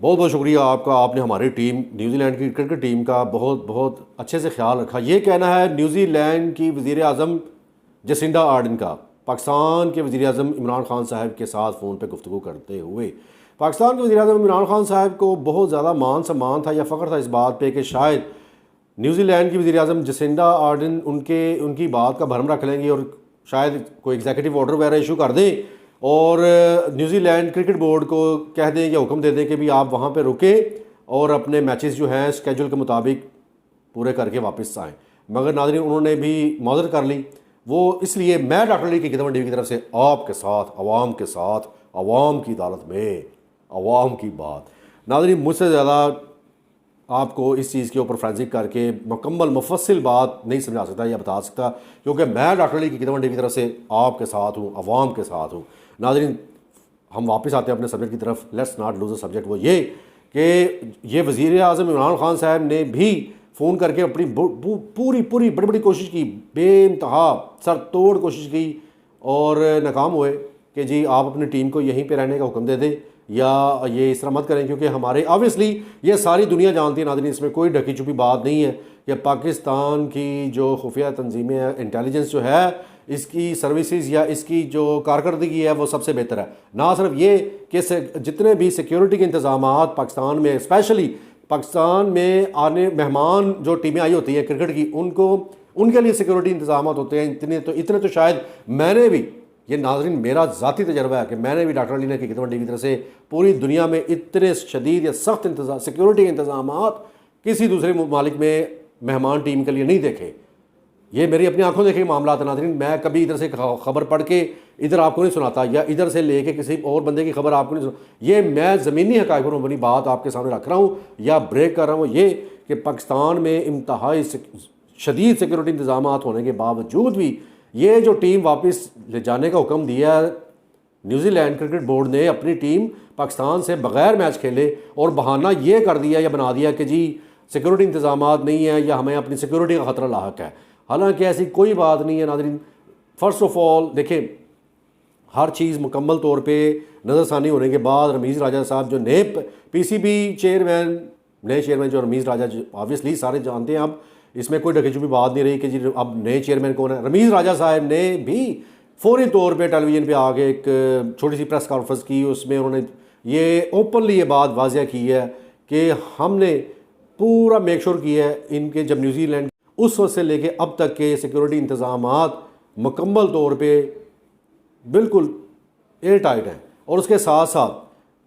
बहुत बहुत शुक्रिया आपका। आपने हमारी टीम न्यूजीलैंड की क्रिकेट टीम का बहुत बहुत अच्छे से ख्याल रखा। ये कहना है न्यूजीलैंड की वज़ीर आज़म जसिंडा आर्डन का पाकिस्तान के वज़ीर आज़म इमरान खान साहब के साथ फ़ोन पे गुफ्तगू करते हुए। पाकिस्तान के वज़ीर आज़म इमरान खान साहब को बहुत ज़्यादा मान सम्मान था या फ़ख्र था इस बात पे कि शायद न्यूजीलैंड की वज़ीर आज़म जसिंडा आर्डन उनकी बात का भरम रख लेंगे और शायद कोई एग्जीक्यूटिव ऑर्डर वगैरह इशू कर दें और न्यूजीलैंड क्रिकेट बोर्ड को कह दें या हुक्म दे दें कि भी आप वहाँ पे रुकें और अपने मैचेस जो हैं स्केजूल के मुताबिक पूरे करके वापस आएँ। मगर नाज़रीन उन्होंने भी मदद कर ली। वो इसलिए मैं डॉक्टर अली की खिदमत टीवी की तरफ से आपके साथ अवाम के साथ अवाम की अदालत में अवाम की बात। नाज़रीन मुझसे ज़्यादा आपको इस चीज़ के ऊपर फ्रेंसिक करके मुकम्मल मुफस्सिल बात नहीं समझा सकता या बता सकता, क्योंकि मैं डॉक्टर अली की खिदमत टीवी की तरफ से आपके साथ हूँ, अवाम के साथ हूँ। नाज़रीन हम वापस आते हैं अपने सब्जेक्ट की तरफ। Let's not lose the subject. वो ये कि ये वज़ीर आज़म इमरान खान साहब ने भी फ़ोन करके अपनी पूरी पूरी बड़ी बड़ी कोशिश की, बेइंतहा सर तोड़ कोशिश की और नाकाम हुए कि जी आप अपनी टीम को यहीं पे रहने का हुक्म दे दें या ये इस तरह मत करें, क्योंकि हमारे ऑब्वियसली ये सारी दुनिया जानती है नाज़रीन, इसमें कोई ढकी छुपी बात नहीं है कि पाकिस्तान की जो खुफिया तंजीमें हैं, इंटेलिजेंस जो है, इसकी सर्विसेज या इसकी जो कारकर्दगी है वो सबसे बेहतर है। ना सिर्फ ये कि जितने भी सिक्योरिटी के इंतजामात पाकिस्तान में, स्पेशली पाकिस्तान में आने मेहमान जो टीमें आई होती हैं क्रिकेट की, उनके लिए सिक्योरिटी इंतजामात होते हैं। इतने तो शायद मैंने भी, ये नाज़रीन मेरा ज़ाती तजर्बा है कि मैंने भी डॉक्टर अली की खिदमत टीवी की तरफ से पूरी दुनिया में इतने शदीद या सख्त सिक्योरिटी के इंतजामात किसी दूसरे ममालिक में मेहमान टीम के लिए नहीं देखे। ये मेरी अपनी आंखों देखे मामला था नाज़रीन। मैं कभी इधर से खबर पढ़ के इधर आपको नहीं सुनाता या इधर से लेके किसी और बंदे की खबर आपको नहीं सुना। ये मैं ज़मीनी हक़ाइक़ पर अपनी बात आपके सामने रख रहा हूँ या ब्रेक कर रहा हूँ। ये कि पाकिस्तान में इंतहाई शदीद सिक्योरिटी इंतजाम होने के बावजूद भी ये जो टीम वापस ले जाने का हुक्म दिया न्यूजीलैंड क्रिकेट बोर्ड ने, अपनी टीम पाकिस्तान से बग़ैर मैच खेले और बहाना ये कर दिया या बना दिया कि जी सिक्योरिटी इंतजामात नहीं है या हमें अपनी सिक्योरिटी का ख़तरा लाहक है। हालांकि ऐसी कोई बात नहीं है नाज़रीन। फ़र्स्ट ऑफ ऑल देखें, हर चीज़ मुकम्मल तौर पे नज़रसानी होने के बाद रमीज़ राजा साहब जो नए पीसीबी चेयरमैन, नए चेयरमैन जो रमीज़ राजा, ऑब्वियसली सारे जानते हैं, अब इसमें कोई ढकी छुपी बात नहीं रही कि जी अब नए चेयरमैन कौन है। रमीज़ राजा साहब ने भी फौरी तौर पे टेलीविज़न पे आके एक छोटी सी प्रेस कॉन्फ्रेंस की, उसमें उन्होंने ये ओपनली ये बात वाज़िया की है कि हमने पूरा मेक श्योर किया है इनके जब न्यूजीलैंड उस वक्त से लेके अब तक के सिक्योरिटी इंतजामात मुकम्मल तौर पे बिल्कुल एयर टाइट हैं और उसके साथ साथ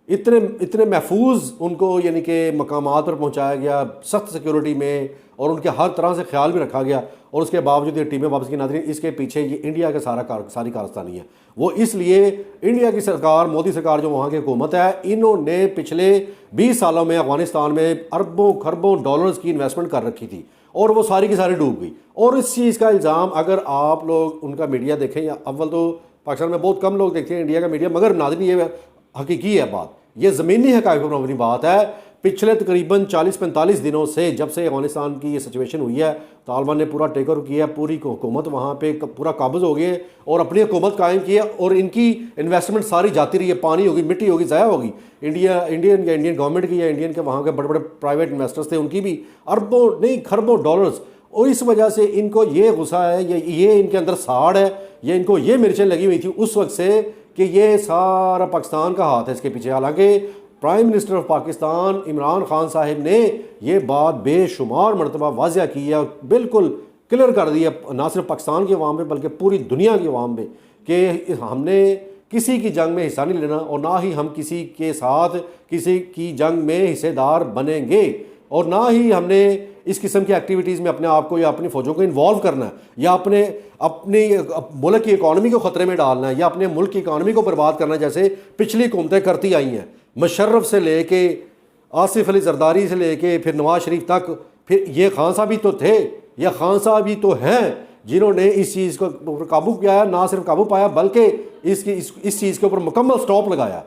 इतने महफूज उनको यानी कि मकामात पर पहुंचाया गया सख्त सिक्योरिटी में और उनके हर तरह से ख्याल भी रखा गया और उसके बावजूद ये टीमें वापस की। नाज़रीन इसके पीछे ये इंडिया का सारी कारस्तानी है। वो इसलिए इंडिया की सरकार, मोदी सरकार जो वहाँ की हुकूमत है, इन्होंने पिछले 20 सालों में अफगानिस्तान में अरबों खरबों डॉलर्स की इन्वेस्टमेंट कर रखी थी और वो सारी की सारी डूब गई। और इस चीज़ का इल्ज़ाम अगर आप लोग उनका मीडिया देखें, या अव्वल तो पाकिस्तान में बहुत कम लोग देखते हैं इंडिया का मीडिया, मगर नाज़रीन ये हकीकी है बात, ये ज़मीनी हक़ाइक़ पर मबनी बात है। पिछले तकरीबन 40-45 दिनों से जब से अफगानिस्तान की ये सिचुएशन हुई है, तालिबान ने पूरा टेक ओवर किया, पूरी हुकूमत वहाँ पे पूरा काबज़ हो गई और अपनी हुकूमत कायम की है और इनकी इन्वेस्टमेंट सारी जाती रही है, पानी होगी, मिट्टी होगी, ज़ाया होगी। इंडियन गवर्नमेंट की या इंडियन के वहाँ के बड़े बड़े प्राइवेट इन्वेस्टर्स थे, उनकी भी अरबों नहीं खरबों डॉलर्स। और इस वजह से इनको ये गुस्सा है, ये इनके अंदर साड़ है, ये इनको ये मिर्चें लगी हुई थी उस वक्त से कि ये सारा पाकिस्तान का हाथ है इसके पीछे। हालांकि prime minister of Pakistan Imran Khan साहब ने ये बात बेशुमार मरतबा वाज़िया की है और बिल्कुल क्लियर कर दिया, ना सिर्फ पाकिस्तान के अवाम में बल्कि पूरी दुनिया के अवाम में, कि हमने किसी की जंग में हिस्सा नहीं लेना और ना ही हम किसी के साथ किसी की जंग में हिस्सेदार बनेंगे और ना ही हमने इस किस्म की एक्टिविटीज़ में अपने आप को या अपनी फ़ौजों को इन्वॉल्व करना है या अपने मुल्क की इकॉनमी को ख़तरे में डालना है या अपने मुल्क की इकॉनमी को बर्बाद करना, जैसे पिछली हुकूमतें करती आई हैं। मुशर्रफ से लेके आसिफ अली जरदारी से लेके फिर नवाज शरीफ तक, फिर ये खान साहब भी तो थे या खान साहब ही तो हैं जिन्होंने इस चीज़ को काबू किया, ना सिर्फ काबू पाया बल्कि इस चीज़ के ऊपर मुकम्मल स्टॉप लगाया।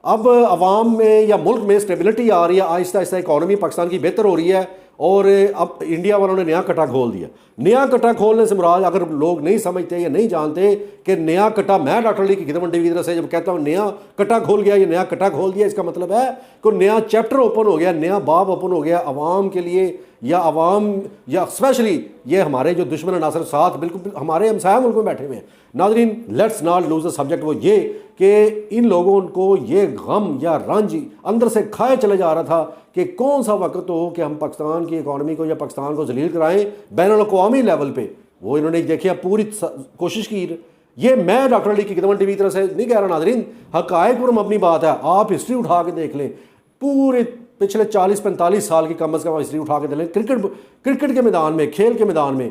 अब अवाम में या मुल्क में स्टेबिलिटी आ रही है, आहिस्ता आहिस्ता इकॉनमी पाकिस्तान की बेहतर हो रही है और अब इंडिया वालों ने नया कटा खोल दिया। नया कटा खोलने से मुराद, अगर लोग नहीं समझते या नहीं जानते कि नया कटा, मैं डॉक्टर अली की खिदमत टीवी की तरफ से जब कहता हूँ नया कटा खोल गया, ये नया कटा खोल दिया, इसका मतलब है कि नया चैप्टर ओपन हो गया, नया बाब ओपन हो गया अवाम के लिए, या अवाम या स्पेशली ये हमारे जो दुश्मन अनासर साथ बिल्कुल हमारे हमसाया मुल्क में बैठे हुए हैं। नाज़रीन, let's not lose the subject, वो ये कि इन लोगों को ये गम या रंज अंदर से खाए चले जा रहा था कि कौन सा वक्त हो कि हम पाकिस्तान की इकॉनमी को या पाकिस्तान को जलील कराएं बैनुल-अक़वामी लेवल पे। वो इन्होंने देखिए पूरी कोशिश की। ये मैं डॉक्टर अली की खिदमत टीवी की तरफ से नहीं कह रहा नाज़रीन, हक़ाइक़ पर मबनी बात है। आप हिस्ट्री उठा के देख लें, पूरे पिछले 40-45 साल की कम अज़ कम हिस्ट्री उठा के देख लें, क्रिकेट के मैदान में, खेल के मैदान में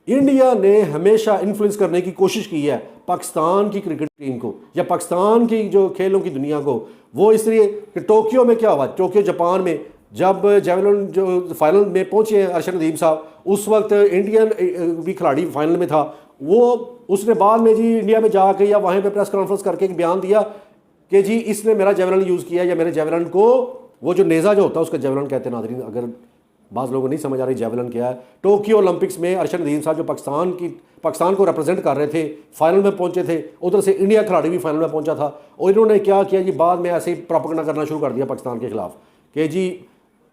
इंडिया ने हमेशा इन्फ्लुएंस करने की कोशिश की है पाकिस्तान की क्रिकेट टीम को या पाकिस्तान की जो खेलों की दुनिया को। वो इसलिए कि टोक्यो में क्या हुआ, टोक्यो जापान में जब जेवलिन जो फाइनल में पहुंचे हैं अरशद नदीम साहब, उस वक्त इंडियन भी खिलाड़ी फाइनल में था। वो उसने बाद में जी इंडिया में जाके या वहीं पे प्रेस कॉन्फ्रेंस करके एक बयान दिया कि जी इसने मेरा जेवलिन यूज़ किया, या मेरे जेवलिन को, वो जो नेज़ा जो होता है उसका जेवलिन कहते हैं नाज़रीन, अगर बाज़ लोगों को नहीं समझ आ रही जेवलिन क्या है। टोक्यो ओलंपिक्स में अरशद नदीम साहब जो पाकिस्तान को रिप्रेजेंट कर रहे थे, फाइनल में पहुंचे थे, उधर से इंडिया खिलाड़ी भी फाइनल में पहुंचा था। और इन्होंने क्या किया जी, बाद में ऐसे ही प्रोपेगेंडा करना शुरू कर दिया पाकिस्तान के खिलाफ कि जी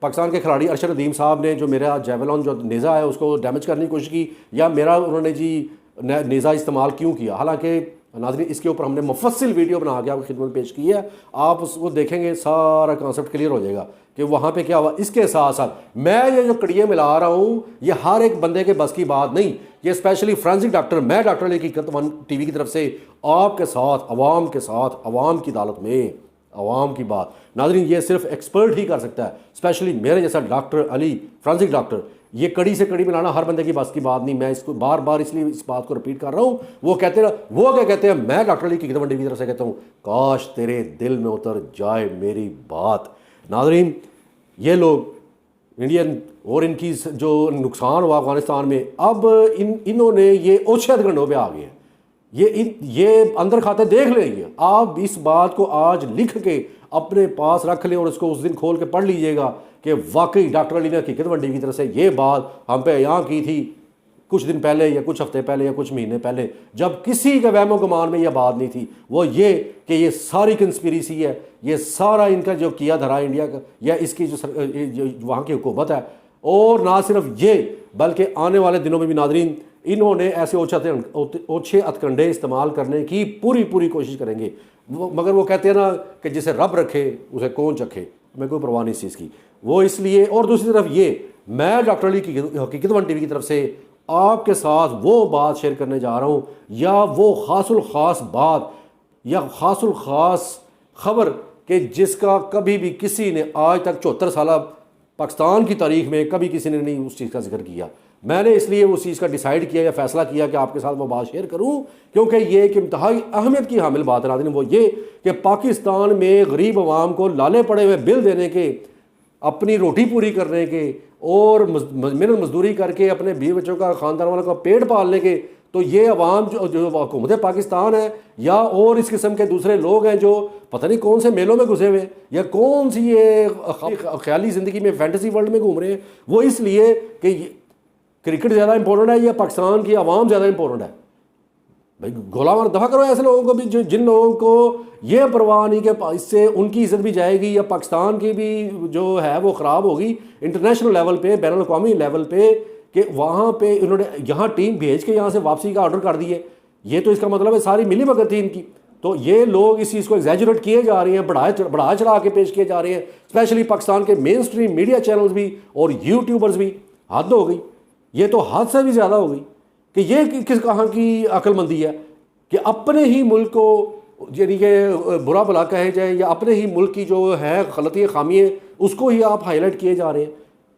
पाकिस्तान के खिलाड़ी अरशद नदीम साहब ने जो मेरा जेवलिन जो नेज़ा है उसको डैमेज करने की कोशिश की, या मेरा उन्होंने जी नेज़ा इस्तेमाल क्यों किया। हालांकि नाज़रीन इसके ऊपर हमने मुफस्सिल वीडियो बना के आपकी खिदमत पेश की है, आप उसको देखेंगे सारा कॉन्सेप्ट क्लियर हो जाएगा कि वहाँ पे क्या हुआ। इसके साथ साथ मैं ये जो कड़ियाँ मिला रहा हूँ ये हर एक बंदे के बस की बात नहीं, ये स्पेशली फोरेंसिक डॉक्टर, मैं डॉक्टर अली की खिदमत टीवी की तरफ से आपके साथ, अवाम के साथ, अवाम की अदालत में अवाम की बात। नाज़रीन ये सिर्फ एक्सपर्ट ही कर सकता है, स्पेशली मेरे जैसा डॉक्टर अली, फोरेंसिक डॉक्टर। ये कड़ी से कड़ी मिलाना हर बंदे की बस की बात नहीं। मैं इसको बार बार इसलिए इस बात को रिपीट कर रहा हूँ। वो कहते हैं, वो क्या कहते हैं, मैं डॉक्टर अली की खिदमत टीवी की तरफ से कहता हूँ, काश तेरे दिल में उतर जाए मेरी बात। नाज़रीन ये लोग इंडियन और इनकी जो नुकसान हुआ अफगानिस्तान में, अब इन्होंने ये ओछे हथकंडों पे आ गए हैं। ये अंदर खाते देख लेंगे। आप इस बात को आज लिख के अपने पास रख लें और उसको उस दिन खोल के पढ़ लीजिएगा कि वाकई डॉक्टर अली ने हकीकत मंडी की तरफ से ये बात हम पे यहाँ की थी कुछ दिन पहले या कुछ हफ्ते पहले या कुछ महीने पहले, जब किसी के वहमो गुमान में यह बात नहीं थी। वो ये कि ये सारी कंस्पिरेसी है, ये सारा इनका जो किया धरा इंडिया का या इसकी जो वहाँ की हुकूमत है। और ना सिर्फ ये बल्कि आने वाले दिनों में भी नाज़रीन इन्होंने ऐसे ओछे हथकंडे इस्तेमाल करने की पूरी कोशिश करेंगे। मगर वो कहते हैं ना कि जिसे रब रखे उसे कौन चखे, मैं कोई परवाह नहीं इस चीज़ की। वो इसलिए, और दूसरी तरफ ये मैं डॉक्टर अली की हकीकत वन टीवी की तरफ से आपके साथ वो बात शेयर करने जा रहा हूँ, या वो खासुल ख़ास बात या खासुल ख़ास ख़बर कि जिसका कभी भी किसी ने आज तक 74 साल पाकिस्तान की तारीख में कभी किसी ने नहीं उस चीज़ का जिक्र किया। मैंने इसलिए उस चीज़ का डिसाइड किया या फैसला किया कि आपके साथ वो बात शेयर करूं, क्योंकि ये एक इंतहाई अहमियत की हामिल बात है। वो ये कि पाकिस्तान में गरीब अवाम को लाले पड़े हुए बिल देने के, अपनी रोटी पूरी करने के और मेहनत मजदूरी करके अपने बीवी बच्चों का, ख़ानदान वालों का पेट पालने के, तो ये अवाम जो हुकूमत पाकिस्तान है या और इस किस्म के दूसरे लोग हैं जो पता नहीं कौन से मेलों में घुसे हुए या कौन सी ये ख्याली ज़िंदगी में फैंटेसी वर्ल्ड में घूम रहे हैं। वो इसलिए कि क्रिकेट ज़्यादा इंपॉर्टेंट है या पाकिस्तान की आवाम ज़्यादा इंपॉर्टेंट है। भाई गोला मार दफ़ा करो ऐसे लोगों को भी जिन लोगों को ये परवाह नहीं कि इससे उनकी इज्जत भी जाएगी या पाकिस्तान की भी जो है वो ख़राब होगी इंटरनेशनल लेवल पे, बैनुल अक़वामी लेवल पे, कि वहाँ पे इन्होंने यहाँ टीम भेज के यहाँ से वापसी का ऑर्डर कर दिए। ये तो इसका मतलब है सारी मिली भगत थी इनकी। तो ये लोग इस चीज़ को एग्जैजुरेट किए जा रहे हैं, बढ़ा चढ़ा के पेश किए जा रहे हैं, स्पेशली पाकिस्तान के मेन स्ट्रीम मीडिया चैनल्स भी और यूट्यूबर्स भी। हद हो गई, ये तो हद से भी ज़्यादा हो गई कि ये किस कहाँ की अक्लमंदी है कि अपने ही मुल्क को यानी कि बुरा भला कहे जाए या अपने ही मुल्क की जो है गलती खामी है उसको ही आप हाईलाइट किए जा रहे हैं।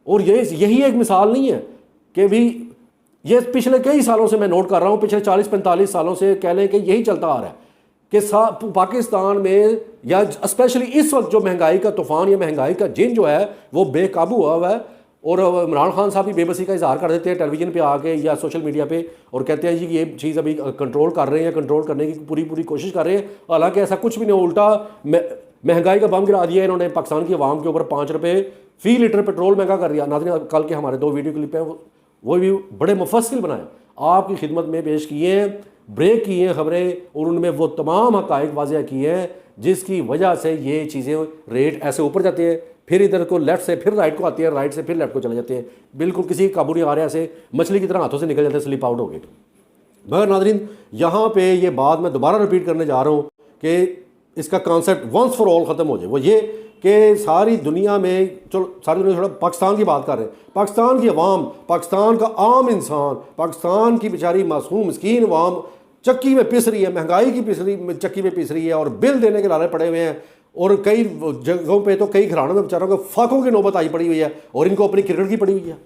और यही एक मिसाल नहीं है कि भी ये पिछले कई सालों से मैं नोट कर रहा हूँ, पिछले 40-45 सालों से कह लें कि यही चलता आ रहा है कि पाकिस्तान में या स्पेशली इस वक्त जो महंगाई का तूफ़ान या महंगाई का जिन जो है वो बेकाबू हुआ है। और इमरान खान साहब भी बेबसी का इजहार कर देते हैं टेलीविज़न पे आके या सोशल मीडिया पे और कहते हैं जी कि ये चीज़ अभी कंट्रोल कर रहे हैं, कंट्रोल करने की पूरी कोशिश कर रहे हैं। हालांकि ऐसा कुछ भी नहीं, उल्टा महंगाई का बम गिरा दिया इन्होंने पाकिस्तान की आवाम के ऊपर। 5 रुपये फी लीटर पेट्रोल महंगा कर दिया। नाज़रीन, कल के हमारे 2 वीडियो क्लिप हैं, वो भी बड़े मुफस्सिल बनाए, आपकी खिदमत में पेश किए हैं, ब्रेक किए हैं खबरें, और उनमें वो तमाम हक़ाइक़ वाज़ह किए हैं जिसकी वजह से ये चीज़ें रेट ऐसे ऊपर जाते हैं, फिर इधर को लेफ़्ट से फिर राइट को आती है, राइट से फिर लेफ़्ट को चले जाते हैं, बिल्कुल किसी काबू नहीं आ रहा है, ऐसे मछली की तरह हाथों से निकल जाते हैं, स्लिप आउट हो गए। मगर नाज़रीन, यहाँ पे ये बात मैं दोबारा रिपीट करने जा रहा हूँ कि इसका कॉन्सेप्ट वंस फॉर ऑल ख़त्म हो जाए। वो ये कि सारी दुनिया में, चलो सारी दुनिया थोड़ा पाकिस्तान की बात कर रहे हैं, पाकिस्तान की अवाम, पाकिस्तान का आम इंसान, पाकिस्तान की बेचारी मासूम मिस्कीन अवाम चक्की में पिस रही है, महंगाई की चक्की में पिस रही है, और बिल देने के लारे पड़े हुए हैं, और कई जगहों पे तो कई घरानों में बेचारों को फाकों की नौबत आई पड़ी हुई है, और इनको अपनी क्रिकेट की पड़ी हुई है।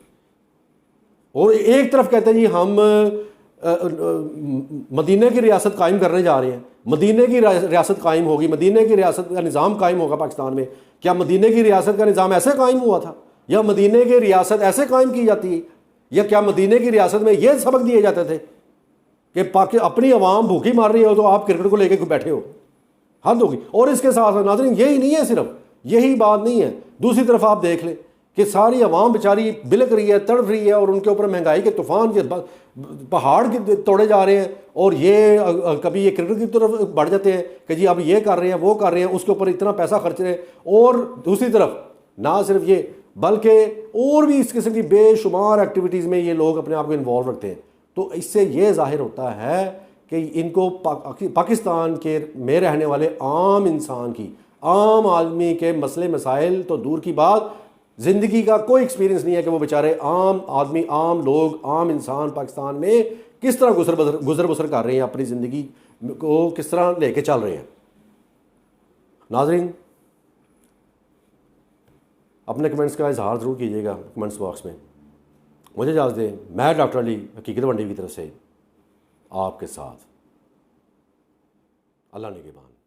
और एक तरफ कहते हैं जी हम मदीने की रियासत कायम करने जा रहे हैं, मदीने की रियासत कायम होगी, मदीने की रियासत का निज़ाम कायम होगा पाकिस्तान में। क्या मदीने की रियासत का निज़ाम ऐसे कायम हुआ था, या मदीने की रियासत ऐसे कायम की जाती है, या क्या मदीने की रियासत में ये सबक दिए जाते थे कि अपनी आवाम भूखी मार रही हो तो आप क्रिकेट को लेकर बैठे हो? हद होगी। और इसके साथ नाज़रीन, यही नहीं है, सिर्फ यही बात नहीं है, दूसरी तरफ आप देख लें कि सारी आवाम बेचारी बिलक रही है, तड़प रही है, और उनके ऊपर महंगाई के तूफान के पहाड़ के तोड़े जा रहे हैं, और ये कभी ये क्रिकेट की तरफ बढ़ जाते हैं कि जी अब ये कर रहे हैं, वो कर रहे हैं, उसके ऊपर इतना पैसा खर्च रहे हैं। और दूसरी तरफ ना सिर्फ ये, बल्कि और भी इस किस्म की बेशुमार एक्टिविटीज़ में ये लोग अपने आप को इन्वॉल्व रखते हैं। तो इससे ये जाहिर होता है कि इनको पाकिस्तान के में रहने वाले आम इंसान की, आम आदमी के मसले मसाइल तो दूर की बात, ज़िंदगी का कोई एक्सपीरियंस नहीं है कि वो बेचारे आम आदमी, आम लोग, आम इंसान पाकिस्तान में किस तरह गुजर बसर कर रहे हैं, अपनी ज़िंदगी को किस तरह लेके चल रहे हैं। नाज़रीन, अपने कमेंट्स का इजहार ज़रूर कीजिएगा कमेंट्स बॉक्स में। मुझे इजाज़त दें, मैं डॉक्टर अली हकीकत मंडी की तरफ से आपके साथ। अल्लाह निगहबान।